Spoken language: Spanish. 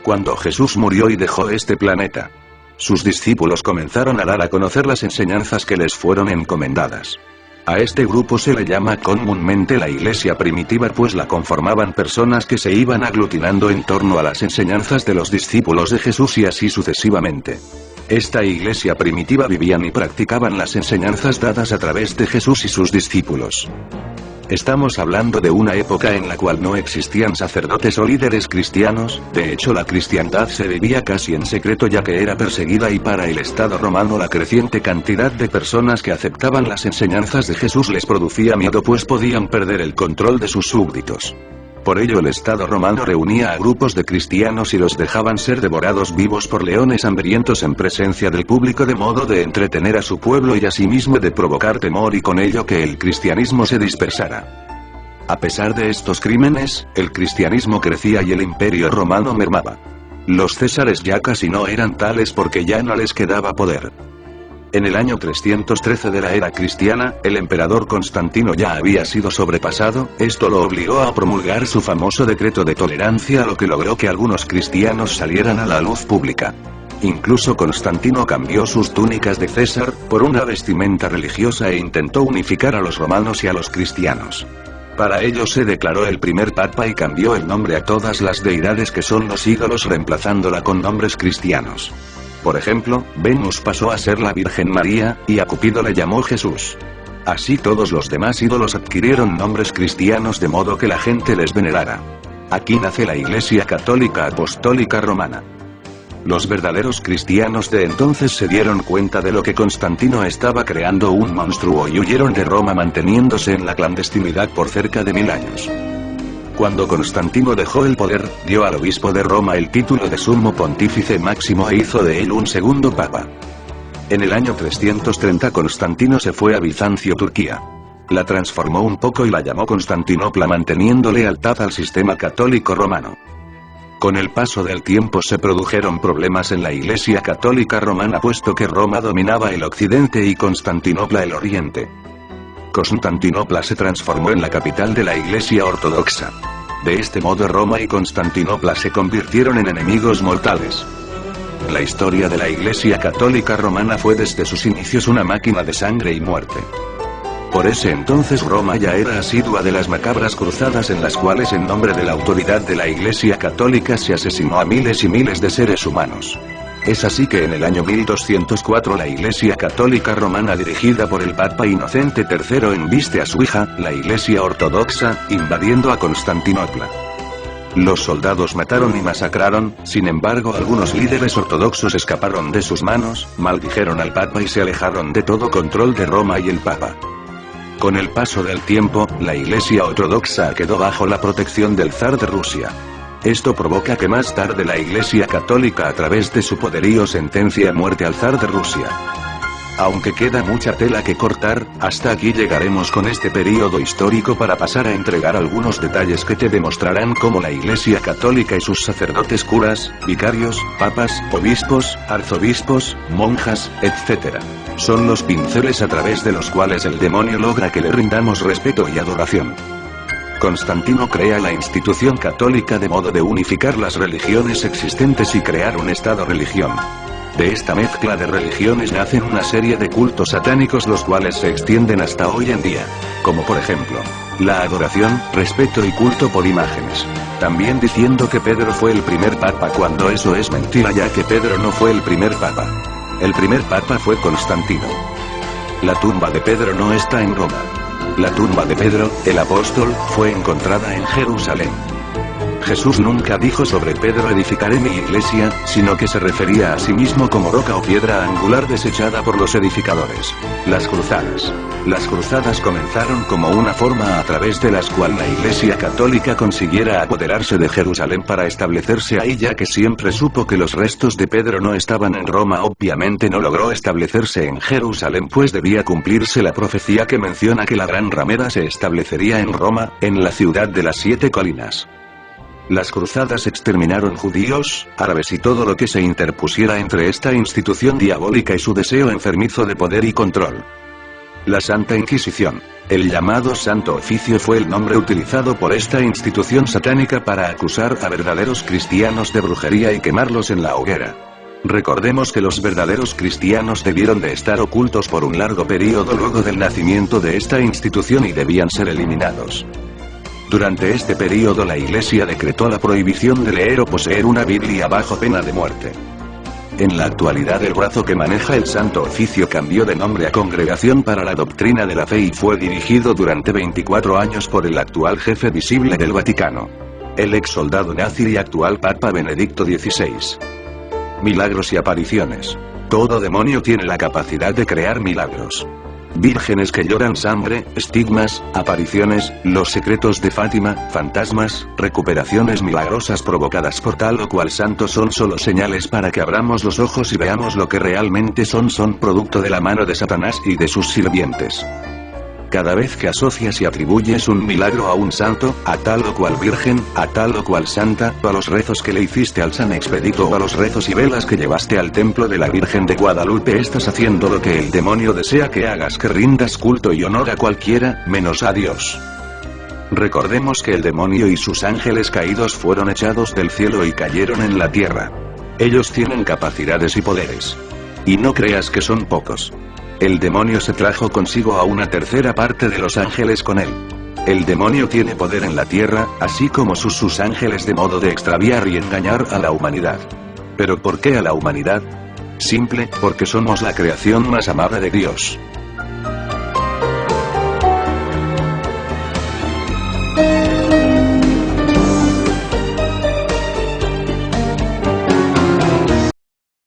Cuando Jesús murió y dejó este planeta, sus discípulos comenzaron a dar a conocer las enseñanzas que les fueron encomendadas. A este grupo se le llama comúnmente la iglesia primitiva, pues la conformaban personas que se iban aglutinando en torno a las enseñanzas de los discípulos de Jesús y así sucesivamente. Esta iglesia primitiva vivían y practicaban las enseñanzas dadas a través de Jesús y sus discípulos. Estamos hablando de una época en la cual no existían sacerdotes o líderes cristianos, de hecho la cristiandad se vivía casi en secreto ya que era perseguida, y para el Estado romano la creciente cantidad de personas que aceptaban las enseñanzas de Jesús les producía miedo, pues podían perder el control de sus súbditos. Por ello el Estado romano reunía a grupos de cristianos y los dejaban ser devorados vivos por leones hambrientos en presencia del público, de modo de entretener a su pueblo y asimismo de provocar temor y con ello que el cristianismo se dispersara. A pesar de estos crímenes, el cristianismo crecía y el imperio romano mermaba. Los césares ya casi no eran tales porque ya no les quedaba poder. En el año 313 de la era cristiana, el emperador Constantino ya había sido sobrepasado, esto lo obligó a promulgar su famoso decreto de tolerancia, lo que logró que algunos cristianos salieran a la luz pública. Incluso Constantino cambió sus túnicas de César por una vestimenta religiosa e intentó unificar a los romanos y a los cristianos. Para ello se declaró el primer papa y cambió el nombre a todas las deidades que son los ídolos, reemplazándola con nombres cristianos. Por ejemplo, Venus pasó a ser la Virgen María, y a Cupido le llamó Jesús. Así todos los demás ídolos adquirieron nombres cristianos de modo que la gente les venerara. Aquí nace la Iglesia Católica Apostólica Romana. Los verdaderos cristianos de entonces se dieron cuenta de lo que Constantino estaba creando un monstruo y huyeron de Roma, manteniéndose en la clandestinidad por cerca de 1000 años. Cuando Constantino dejó el poder, dio al obispo de Roma el título de sumo pontífice máximo e hizo de él un segundo papa. En el año 330 Constantino se fue a Bizancio, Turquía. La transformó un poco y la llamó Constantinopla, manteniendo lealtad al sistema católico romano. Con el paso del tiempo se produjeron problemas en la Iglesia Católica Romana, puesto que Roma dominaba el occidente y Constantinopla el oriente. Constantinopla se transformó en la capital de la Iglesia Ortodoxa. De este modo Roma y Constantinopla se convirtieron en enemigos mortales. La historia de la Iglesia Católica Romana fue desde sus inicios una máquina de sangre y muerte. Por ese entonces Roma ya era asidua de las macabras cruzadas en las cuales en nombre de la autoridad de la Iglesia Católica se asesinó a miles y miles de seres humanos. Es así que en el año 1204 la Iglesia Católica Romana, dirigida por el Papa Inocente III, embiste a su hija, la Iglesia Ortodoxa, invadiendo a Constantinopla. Los soldados mataron y masacraron, sin embargo algunos líderes ortodoxos escaparon de sus manos, maldijeron al Papa y se alejaron de todo control de Roma y el Papa. Con el paso del tiempo, la Iglesia Ortodoxa quedó bajo la protección del zar de Rusia. Esto provoca que más tarde la Iglesia Católica, a través de su poderío, sentencie a muerte al zar de Rusia. Aunque queda mucha tela que cortar, hasta aquí llegaremos con este período histórico para pasar a entregar algunos detalles que te demostrarán cómo la Iglesia Católica y sus sacerdotes, curas, vicarios, papas, obispos, arzobispos, monjas, etc. son los pinceles a través de los cuales el demonio logra que le rindamos respeto y adoración. Constantino crea la institución católica de modo de unificar las religiones existentes y crear un estado-religión. De esta mezcla de religiones nacen una serie de cultos satánicos, los cuales se extienden hasta hoy en día, como por ejemplo, la adoración, respeto y culto por imágenes. También diciendo que Pedro fue el primer papa, cuando eso es mentira, ya que Pedro no fue el primer papa. El primer papa fue Constantino. La tumba de Pedro no está en Roma. La tumba de Pedro, el apóstol, fue encontrada en Jerusalén. Jesús nunca dijo sobre Pedro edificaré mi iglesia, sino que se refería a sí mismo como roca o piedra angular desechada por los edificadores. Las cruzadas. Las cruzadas comenzaron como una forma a través de las cual la Iglesia Católica consiguiera apoderarse de Jerusalén para establecerse ahí, ya que siempre supo que los restos de Pedro no estaban en Roma. Obviamente no logró establecerse en Jerusalén, pues debía cumplirse la profecía que menciona que la gran ramera se establecería en Roma, en la ciudad de las 7 colinas. Las cruzadas exterminaron judíos, árabes y todo lo que se interpusiera entre esta institución diabólica y su deseo enfermizo de poder y control. La Santa Inquisición. El llamado Santo Oficio fue el nombre utilizado por esta institución satánica para acusar a verdaderos cristianos de brujería y quemarlos en la hoguera. Recordemos que los verdaderos cristianos debieron de estar ocultos por un largo periodo luego del nacimiento de esta institución y debían ser eliminados. Durante este periodo la Iglesia decretó la prohibición de leer o poseer una Biblia bajo pena de muerte. En la actualidad el brazo que maneja el Santo Oficio cambió de nombre a Congregación para la Doctrina de la Fe y fue dirigido durante 24 años por el actual jefe visible del Vaticano. El ex soldado nazi y actual Papa Benedicto XVI. Milagros y apariciones. Todo demonio tiene la capacidad de crear milagros. Vírgenes que lloran sangre, estigmas, apariciones, los secretos de Fátima, fantasmas, recuperaciones milagrosas provocadas por tal o cual santo son solo señales para que abramos los ojos y veamos lo que realmente son producto de la mano de Satanás y de sus sirvientes. Cada vez que asocias y atribuyes un milagro a un santo, a tal o cual virgen, a tal o cual santa, o a los rezos que le hiciste al San Expedito o a los rezos y velas que llevaste al templo de la Virgen de Guadalupe, estás haciendo lo que el demonio desea que hagas, que rindas culto y honor a cualquiera, menos a Dios. Recordemos que el demonio y sus ángeles caídos fueron echados del cielo y cayeron en la tierra. Ellos tienen capacidades y poderes. Y no creas que son pocos. El demonio se trajo consigo a una tercera parte de los ángeles con él. El demonio tiene poder en la tierra, así como sus ángeles, de modo de extraviar y engañar a la humanidad. ¿Pero por qué a la humanidad? Simple, porque somos la creación más amada de Dios.